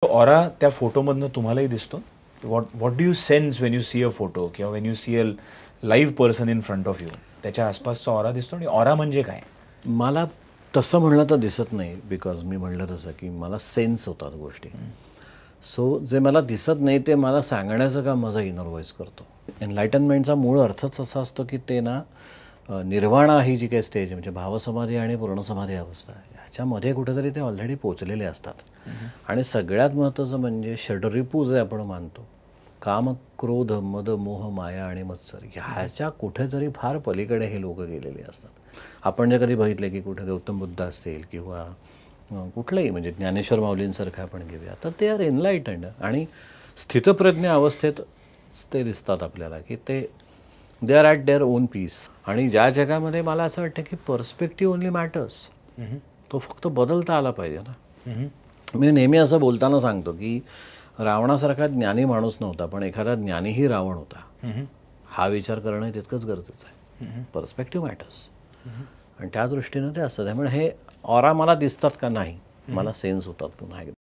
Aura त्या फोटोमधनं तुम्हालाही दिसतो? What do you sense when you see a photo किंवा when you see a live person in front of you? त्याच्या आसपासचा ऑरा दिसतो आणि ऑरा म्हणजे काय? मला तसं म्हणलं तर दिसत नाही, बिकॉज मी म्हणलं तसं की मला सेन्स होतात गोष्टी. सो जे मला दिसत नाही ते मला सांगण्याचं काम माझा इनर व्हॉइस करतो. एनलायटनमेंटचा मूळ अर्थच असा असतो की ते ना निर्वाणा ही जी काही स्टेज म्हणजे भावसमाधी आणि पूर्णसमाधी अवस्था ह्याच्यामध्ये कुठेतरी ते ऑलरेडी पोचलेले असतात. आणि सगळ्यात महत्त्वाचं म्हणजे षडरिपू जे आपण मानतो, काम, क्रोध, मद, मोह, माया आणि मत्सर, ह्याच्या कुठेतरी फार पलीकडे हे लोक गेलेले असतात. आपण जे कधी बघितले की कुठे गौतम बुद्ध असतील किंवा कुठलंही म्हणजे ज्ञानेश्वर माऊलींसारखं आपण घेऊया, तर ते आर एनलाइटन्ड आणि स्थितप्रज्ञ अवस्थेत ते दिसतात आपल्याला की ते they are at their own peace. आणि ज्या जगामध्ये मला असं वाटतं की पर्स्पेक्टिव्ह ओनली मॅटर्स, तो फक्त बदलता आला पाहिजे ना. मी नेहमी असं बोलताना सांगतो की रावणासारखा ज्ञानी माणूस नव्हता, पण एखादा ज्ञानीही रावण होता. हा विचार करणं तितकंच गरजेचं आहे. Perspective matters. आणि त्या दृष्टीनं ते असतं. त्यामुळे हे ऑरा मला दिसतात का नाही, मला सेन्स होतात पुन्हा एकदा.